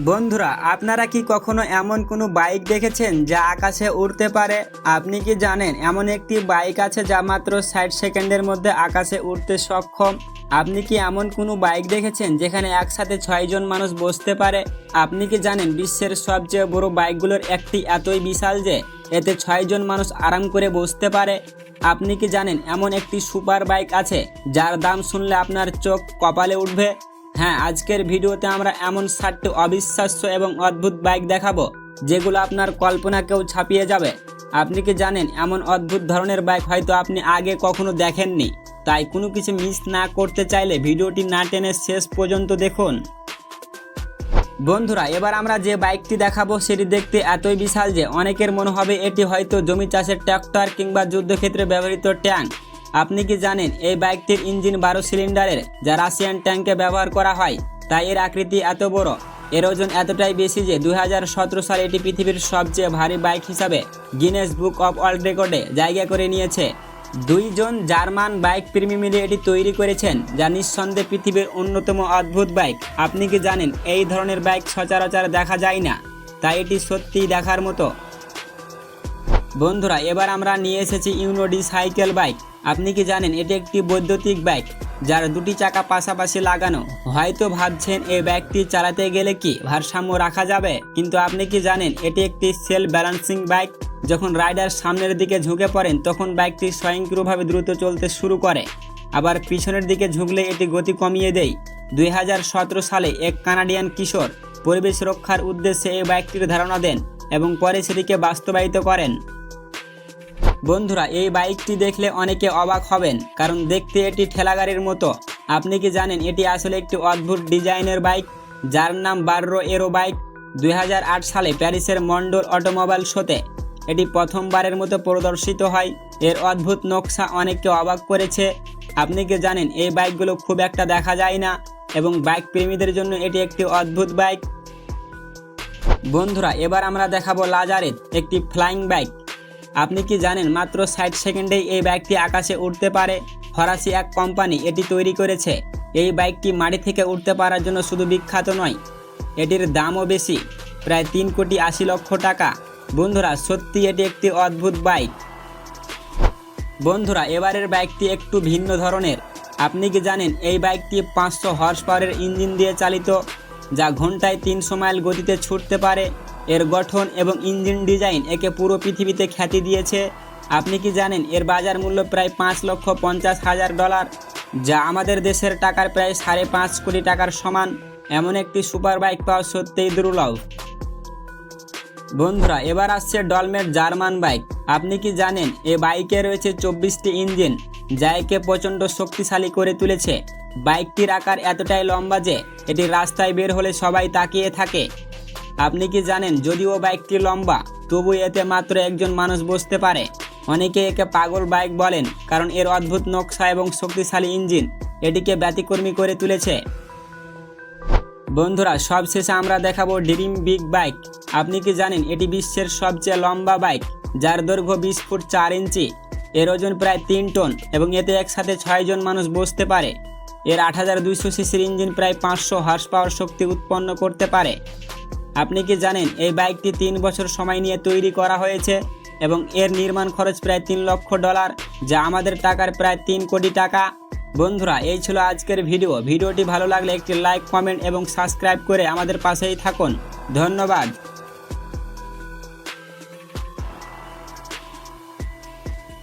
বন্ধুরা, আপনারা কি কখনো এমন কোনো বাইক দেখেছেন যা আকাশে উড়তে পারে? আপনি কি জানেন এমন একটি বাইক আছে যা মাত্র 60 সেকেন্ডের মধ্যে আকাশে উড়তে সক্ষম? আপনি কি এমন কোনো বাইক দেখেছেন যেখানে একসাথে 6 জন মানুষ বসতে পারে? আপনি কি জানেন বিশ্বের সবচেয়ে বড় বাইকগুলোর একটি এতই বিশাল যে এতে 6 জন মানুষ আরাম করে বসতে পারে? আপনি কি জানেন এমন একটি সুপার বাইক আছে যার দাম শুনলে আপনার চোখ কপালে উঠবে? হ্যাঁ, আজকের ভিডিওতে আমরা এমন 7টি অবিশ্বাস্য এবং অদ্ভুত বাইক দেখাবো যেগুলো আপনার কল্পনাকেও ছাপিয়ে যাবে। আপনি কি জানেন এমন অদ্ভুত ধরনের বাইক হয়তো আপনি আগে কখনো দেখেননি? তাই কোনো কিছু মিস না করতে চাইলে ভিডিওটি না টেনে শেষ পর্যন্ত দেখুন। বন্ধুরা, এবার আমরা যে বাইকটি দেখাবো সেটি দেখতে এতই বিশাল যে অনেকের মনে হবে এটি হয়তো জমি চাষের ট্র্যাক্টর কিংবা যুদ্ধক্ষেত্রে ব্যবহৃত ট্যাঙ্ক। আপনি কি জানেন এই বাইকটির ইঞ্জিন 12 সিলিন্ডারের, যা রাশিয়ান ট্যাঙ্কে ব্যবহার করা হয়, তাই এর আকৃতি এত বড়। এর ওজন এতটাই বেশি যে 2017 সালে এটি পৃথিবীর সবচেয়ে ভারী বাইক হিসাবে গিনেস বুক অফ ওয়ার্ল্ড রেকর্ডে জায়গা করে নিয়েছে। দুইজন জার্মান বাইক প্রেমী মিলে এটি তৈরি করেছেন, যা নিঃসন্দেহে পৃথিবীর অন্যতম অদ্ভুত বাইক। আপনি কি জানেন এই ধরনের বাইক সচরাচর দেখা যায় না, তাই এটি সত্যিই দেখার মতো। বন্ধুরা, এবার আমরা নিয়ে এসেছি ইউনোডি সাইকেল বাইক। আপনি কি জানেন এটি একটি বৈদ্যুতিক বাইক যার দুটি চাকা পাশাপাশি লাগানো। হয়তো ভাবছেন এই বাইকটি চালাতে গেলে কি ভারসাম্য রাখা যাবে, কিন্তু আপনি কি জানেন এটি একটি সেলফ ব্যালেন্সিং বাইক। যখন রাইডার সামনের দিকে ঝুঁকে পড়েন তখন বাইকটি স্বয়ংক্রিয়ভাবে দ্রুত চলতে শুরু করে, আবার পিছনের দিকে ঝুঁকলে এটি গতি কমিয়ে দেয়। 2017 সালে এক কানাডিয়ান কিশোর পরিবেশ রক্ষার উদ্দেশ্যে এই বাইকটির ধারণা দেন এবং পরে সেটিকে বাস্তবায়িত করেন। বন্ধুরা, এই বাইকটি দেখলে অনেকে অবাক হবেন, কারণ দেখতে এটি ঠেলাগাড়ির মতো। আপনি কি জানেন এটি আসলে একটি অদ্ভুত ডিজাইনের বাইক যার নাম বাররো এরো বাইক। 2008 সালে প্যারিসের মন্ডল অটোমোবাইল শোতে এটি প্রথমবারের মতো প্রদর্শিত হয়। এর অদ্ভুত নকশা অনেককে অবাক করেছে। আপনি কি জানেন এই বাইকগুলো খুব একটা দেখা যায় না এবং বাইক প্রেমীদের জন্য এটি একটি অদ্ভুত বাইক। বন্ধুরা, এবার আমরা দেখাবো লাজারেথ, একটি ফ্লাইং বাইক। আপনি কি জানেন মাত্র 60 সেকেন্ডেই এই বাইকটি আকাশে উঠতে পারে? ফরাসি এক কোম্পানি এটি তৈরি করেছে। এই বাইকটি মাটি থেকে উঠতে পারার জন্য শুধু বিখ্যাত নয়, এটির দামও বেশি, প্রায় 3,80,00,000 টাকা। বন্ধুরা, সত্যি এটি একটি অদ্ভুত বাইক। বন্ধুরা, এবারের বাইকটি একটু ভিন্ন ধরনের। আপনি কি জানেন এই বাইকটি 500 হর্স পাওয়ারের ইঞ্জিন দিয়ে চালিত, যা ঘন্টায় 300 মাইল গতিতে ছুটতে পারে। এর গঠন এবং ইঞ্জিন ডিজাইন একে পুরো পৃথিবীতে খ্যাতি দিয়েছে। আপনি কি জানেন এর বাজার মূল্য প্রায় $5,50,000, যা আমাদের দেশের টাকার প্রায় 5.5 কোটি টাকার সমান। এমন একটি সুপার বাইক পাওয়া সত্যিই দুর্লভ। বন্ধুরা, এবার আসছে ডলমেট জার্মান বাইক। আপনি কি জানেন এই বাইকে রয়েছে 24টি ইঞ্জিন, যা একে প্রচণ্ড শক্তিশালী করে তুলেছে। বাইকটির আকার এতটাই লম্বা যে এটি রাস্তায় বের হলে সবাই তাকিয়ে থাকে। আপনি কি জানেন যদিও বাইকটি লম্বা, তবু এতে মাত্র একজন মানুষ বসতে পারে। অনেকে একে পাগল বাইক বলেন, কারণ এর অদ্ভুত নকশা এবং শক্তিশালী ইঞ্জিন এটিকে ব্যতিক্রমী করে তুলেছে। বন্ধুরা, সবশেষে আমরা দেখাবো ড্রিম বিগ বাইক। আপনি কি জানেন এটি বিশ্বের সবচেয়ে লম্বা বাইক, যার দৈর্ঘ্য 20 ফুট 4 ইঞ্চি। এর ওজন প্রায় 3 টন এবং এতে একসাথে 6 জন মানুষ বসতে পারে। এর 8200 সিসির ইঞ্জিন প্রায় 500 হর্স পাওয়ার শক্তি উৎপন্ন করতে পারে। আপনি কি জানেন এই বাইকটি 3 বছর সময় নিয়ে তৈরি করা হয়েছে এবং এর নির্মাণ খরচ প্রায় $3,00,000, যা আমাদের টাকার প্রায় 3 কোটি টাকা। বন্ধুরা, এই ছিল আজকের ভিডিওটি ভালো লাগলে একটি লাইক, কমেন্ট এবং সাবস্ক্রাইব করে আমাদের পাশেই থাকুন। ধন্যবাদ।